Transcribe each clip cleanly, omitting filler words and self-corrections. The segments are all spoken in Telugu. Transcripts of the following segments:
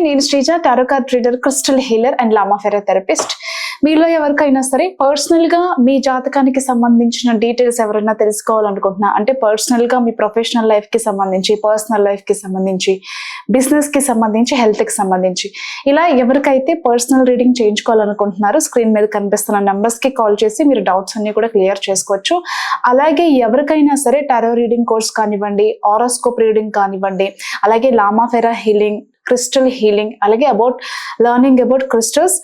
నేను Sreeja, tarot card reader, crystal healer and Lama Fera therapist. మీలో ఎవరికైనా సరే పర్సనల్ గా మీ జాతకానికి సంబంధించిన డీటెయిల్స్ ఎవరైనా తెలుసుకోవాలనుకుంటున్నా, అంటే పర్సనల్ గా మీ ప్రొఫెషనల్ లైఫ్ కి సంబంధించి, పర్సనల్ లైఫ్ కి సంబంధించి, బిజినెస్ కి సంబంధించి, హెల్త్ కి సంబంధించి, ఇలా ఎవరికైతే పర్సనల్ రీడింగ్ చేయించుకోవాలనుకుంటున్నారో స్క్రీన్ మీద కనిపిస్తున్న నంబర్స్ కి కాల్ చేసి మీరు డౌట్స్ అన్ని కూడా క్లియర్ చేసుకోవచ్చు. అలాగే ఎవరికైనా సరే టారో రీడింగ్ కోర్స్ కానివ్వండి, ఆరోస్కోప్ రీడింగ్ కానివ్వండి, అలాగే Lama Fera healing, crystal healing, అలాగే about learning about crystals,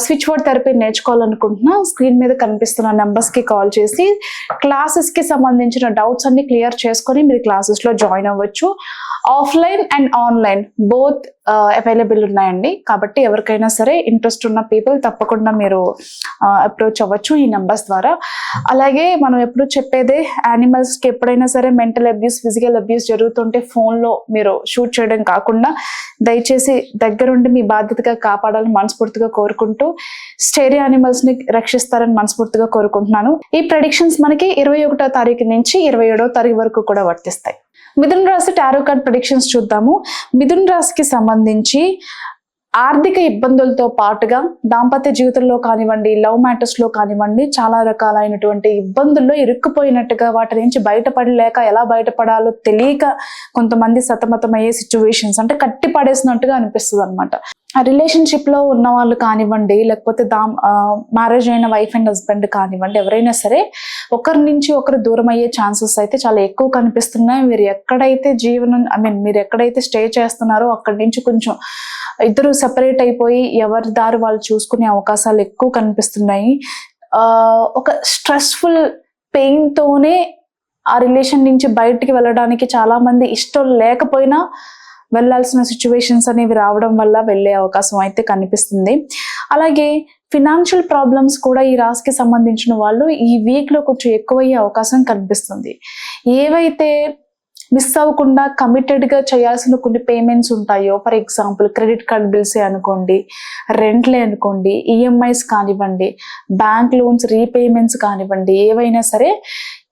switch word therapy నేర్చుకోవాలనుకుంటున్నా స్క్రీన్ మీద కనిపిస్తున్న నెంబర్స్ కి కాల్ చేసి క్లాసెస్ కి సంబంధించిన డౌట్స్ అన్ని క్లియర్ చేసుకొని మీరు క్లాసెస్ లో జాయిన్ అవ్వచ్చు. Offline and online both available ఉన్నాయండి. కాబట్టి ఎవరికైనా సరే ఇంట్రెస్ట్ ఉన్న పీపుల్ తప్పకుండా మీరు అప్రోచ్ అవ్వచ్చు ఈ నెంబర్స్ ద్వారా. అలాగే మనం ఎప్పుడు చెప్పేదే, యానిమల్స్ కి ఎప్పుడైనా సరే మెంటల్ అబ్యూస్, ఫిజికల్ అబ్యూస్ జరుగుతుంటే ఫోన్ లో మీరు షూట్ చేయడం కాకుండా దయచేసి దగ్గరుండి మీ బాధ్యతగా కాపాడాలని మనస్ఫూర్తిగా కోరుకుంటూ స్టేరీ యానిమల్స్ ని రక్షిస్తారని మనస్ఫూర్తిగా కోరుకుంటున్నాను. ఈ ప్రెడిక్షన్స్ మనకి 21వ తారీఖు నుంచి 27వ తారీఖు వరకు కూడా వర్తిస్తాయి. మిథున రాశి టారో కార్డ్ ప్రెడిక్షన్స్ చూద్దాము. మిథున రాశికి సంబంధించి ఆర్థిక ఇబ్బందులతో పాటుగా దాంపత్య జీవితంలో కానివ్వండి, లవ్ మ్యాటర్స్ లో కానివ్వండి, చాలా రకాలైనటువంటి ఇబ్బందుల్లో ఇరుక్కుపోయినట్టుగా వాటి నుంచి బయటపడలేక ఎలా బయటపడాలో తెలియక కొంతమంది సతమతమయ్యే సిచ్యువేషన్స్, అంటే కట్టి పడేసినట్టుగా అనిపిస్తుంది అనమాట. ఆ రిలేషన్షిప్ లో ఉన్న వాళ్ళు కానివ్వండి, లేకపోతే మ్యారేజ్ అయిన వైఫ్ అండ్ హస్బెండ్ కానివ్వండి, ఎవరైనా సరే ఒకరి నుంచి ఒకరు దూరం అయ్యే ఛాన్సెస్ అయితే చాలా ఎక్కువ కనిపిస్తున్నాయి. మీరు ఎక్కడైతే మీరు ఎక్కడైతే స్టే చేస్తున్నారో అక్కడి నుంచి కొంచెం ఇద్దరు సెపరేట్ అయిపోయి ఎవరి దారి వాళ్ళు చూసుకునే అవకాశాలు ఎక్కువ కనిపిస్తున్నాయి. ఒక స్ట్రెస్ఫుల్ పెయిన్ తోనే ఆ రిలేషన్ నుంచి బయటికి వెళ్ళడానికి చాలా మంది ఇష్టం లేకపోయినా వెళ్ళాల్సిన సిచ్యువేషన్స్ అనేవి రావడం వల్ల వెళ్ళే అవకాశం అయితే కనిపిస్తుంది. అలాగే ఫినాన్షియల్ ప్రాబ్లమ్స్ కూడా ఈ రాశికి సంబంధించిన వాళ్ళు ఈ వీక్ లో కొంచెం ఎక్కువయ్యే అవకాశం కనిపిస్తుంది. ఏవైతే మిస్ అవ్వకుండా కమిటెడ్ గా చేయాల్సిన కొన్ని పేమెంట్స్ ఉంటాయో, ఫర్ ఎగ్జాంపుల్ క్రెడిట్ కార్డ్ బిల్సే అనుకోండి, రెంట్లే అనుకోండి, ఈఎంఐస్ కానివ్వండి, బ్యాంక్ లోన్స్ రీపేమెంట్స్ కానివ్వండి, ఏవైనా సరే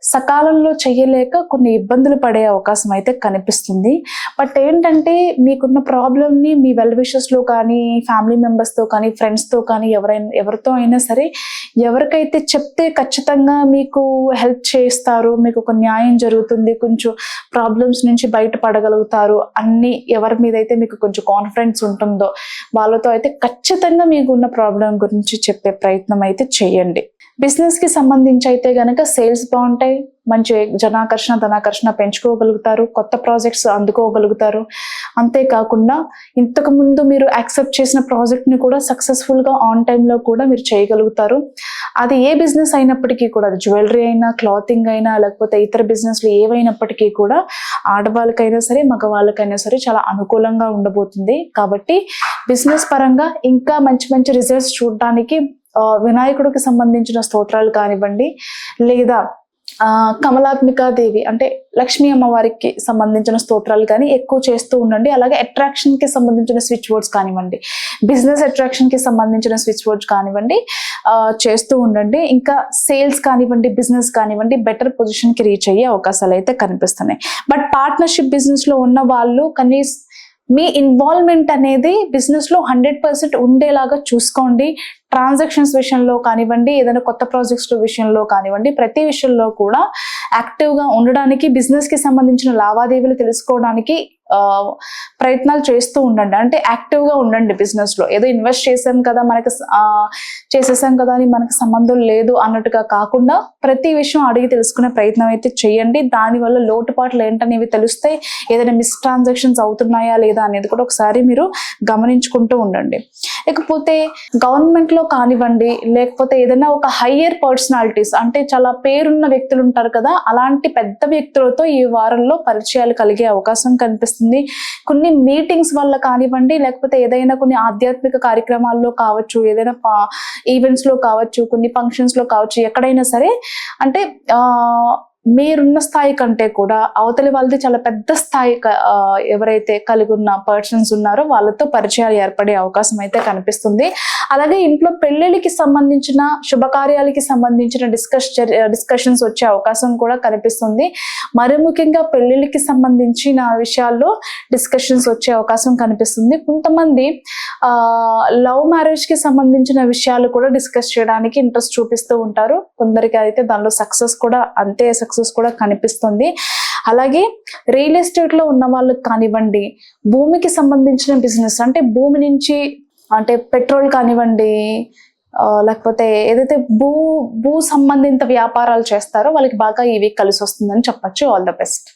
సకాలంలో చేయలేక కొన్ని ఇబ్బందులు పడే అవకాశం అయితే కనిపిస్తుంది. బట్ ఏంటంటే మీకున్న ప్రాబ్లమ్ని మీ వెల్ విషెస్లో కానీ, ఫ్యామిలీ మెంబర్స్తో కానీ, ఫ్రెండ్స్తో కానీ, ఎవరితో అయినా సరే ఎవరికైతే చెప్తే ఖచ్చితంగా మీకు హెల్ప్ చేస్తారు, మీకు ఒక న్యాయం జరుగుతుంది, కొంచెం ప్రాబ్లమ్స్ నుంచి బయటపడగలుగుతారు అన్ని ఎవరి మీద అయితే మీకు కొంచెం కాన్ఫిడెన్స్ ఉంటుందో వాళ్ళతో అయితే ఖచ్చితంగా మీకున్న ప్రాబ్లం గురించి చెప్పే ప్రయత్నం అయితే చేయండి. బిజినెస్ కి సంబంధించి అయితే గనక సేల్స్ బాగుంటాయి, మంచి జనాకర్షణ, ధనాకర్షణ పెంచుకోగలుగుతారు, కొత్త ప్రాజెక్ట్స్ అందుకోగలుగుతారు. అంతేకాకుండా ఇంతకు ముందు మీరు యాక్సెప్ట్ చేసిన ప్రాజెక్ట్ ని కూడా సక్సెస్ఫుల్ గా ఆన్ టైమ్ లో కూడా మీరు చేయగలుగుతారు. అది ఏ బిజినెస్ అయినప్పటికీ కూడా, జ్యువెలరీ అయినా, క్లాతింగ్ అయినా, లేకపోతే ఇతర బిజినెస్లు ఏవైనప్పటికీ కూడా ఆడవాళ్ళకైనా సరే మగవాళ్ళకైనా సరే చాలా అనుకూలంగా ఉండబోతుంది. కాబట్టి బిజినెస్ పరంగా ఇంకా మంచి మంచి రిజల్ట్స్ చూడడానికి వినాయకుడికి సంబంధించిన స్తోత్రాలు కానివ్వండి, లేదా కమలాత్మికా దేవి అంటే లక్ష్మీ అమ్మవారికి సంబంధించిన స్తోత్రాలు కానీ ఎక్కువ చేస్తూ ఉండండి. అలాగే అట్రాక్షన్ కి సంబంధించిన స్విచ్ వర్డ్స్ కానివ్వండి, బిజినెస్ అట్రాక్షన్ కి సంబంధించిన స్విచ్ వర్డ్స్ కానివ్వండి చేస్తూ ఉండండి. ఇంకా సేల్స్ కానివ్వండి, బిజినెస్ కానివ్వండి బెటర్ పొజిషన్ కి రీచ్ అయ్యే అవకాశాలు అయితే కనిపిస్తున్నాయి. బట్ పార్ట్నర్షిప్ బిజినెస్ లో ఉన్న వాళ్ళు కనీసం మీ ఇన్వాల్వ్మెంట్ అనేది బిజినెస్ లో 100% ఉండేలాగా చూసుకోండి. ట్రాన్సాక్షన్స్ విషయంలో కానివ్వండి, ఏదైనా కొత్త ప్రాజెక్ట్స్ విషయంలో కానివ్వండి, ప్రతి విషయంలో కూడా యాక్టివ్ గా ఉండడానికి, బిజినెస్ కి సంబంధించిన లావాదేవీలు తెలుసుకోవడానికి ప్రయత్నాలు చేస్తూ ఉండండి. అంటే యాక్టివ్ గా ఉండండి బిజినెస్ లో. ఏదో ఇన్వెస్ట్ చేసాం కదా, చేసేసాం కదా అని మనకు సంబంధం లేదు అన్నట్టుగా కాకుండా ప్రతి విషయం అడిగి తెలుసుకునే ప్రయత్నం అయితే చేయండి. దానివల్ల లోటుపాట్లు ఏంటనేవి తెలుస్తాయి. ఏదైనా మిస్ ట్రాన్సాక్షన్స్ అవుతున్నాయా లేదా అనేది కూడా ఒకసారి మీరు గమనించుకుంటూ ఉండండి. ఇకపోతే గవర్నమెంట్ లో కానివ్వండి, లేకపోతే ఏదైనా ఒక హయ్యర్ పర్సనాలిటీస్ అంటే చాలా పేరున్న వ్యక్తులు ఉంటారు కదా, అలాంటి పెద్ద వ్యక్తులతో ఈ వారంలో పరిచయాలు కలిగే అవకాశం కనిపిస్తుంది. కొన్ని మీటింగ్స్ వల్ల కానివ్వండి, లేకపోతే ఏదైనా కొన్ని ఆధ్యాత్మిక కార్యక్రమాల్లో కావచ్చు, ఏదైనా ఈవెంట్స్ లో కావచ్చు, కొన్ని ఫంక్షన్స్ లో కావచ్చు, ఎక్కడైనా సరే అంటే మీరున్న స్థాయి కంటే కూడా అవతలి వాళ్ళది చాలా పెద్ద స్థాయి ఎవరైతే కలిగి ఉన్న పర్సన్స్ ఉన్నారో వాళ్ళతో పరిచయాలు ఏర్పడే అవకాశం అయితే కనిపిస్తుంది. అలాగే ఇంట్లో పెళ్లిళ్ళకి సంబంధించిన శుభకార్యాలకి సంబంధించిన డిస్కషన్స్ వచ్చే అవకాశం కూడా కనిపిస్తుంది. మరి ముఖ్యంగా పెళ్లిళ్ళకి సంబంధించిన విషయాల్లో డిస్కషన్స్ వచ్చే అవకాశం కనిపిస్తుంది. కొంతమంది లవ్ మ్యారేజ్ కి సంబంధించిన విషయాలు కూడా డిస్కస్ చేయడానికి ఇంట్రెస్ట్ చూపిస్తూ ఉంటారు. కొందరికి అయితే దానిలో సక్సెస్ కూడా కనిపిస్తుంది. అలాగే రియల్ ఎస్టేట్ లో ఉన్న వాళ్ళకి కానివ్వండి, భూమికి సంబంధించిన బిజినెస్ అంటే భూమి నుంచి అంటే పెట్రోల్ కానివ్వండి, లేకపోతే ఏదైతే భూ సంబంధిత వ్యాపారాలు చేస్తారో వాళ్ళకి బాగా ఈ వీక్ కలిసి వస్తుందని చెప్పొచ్చు. All the best.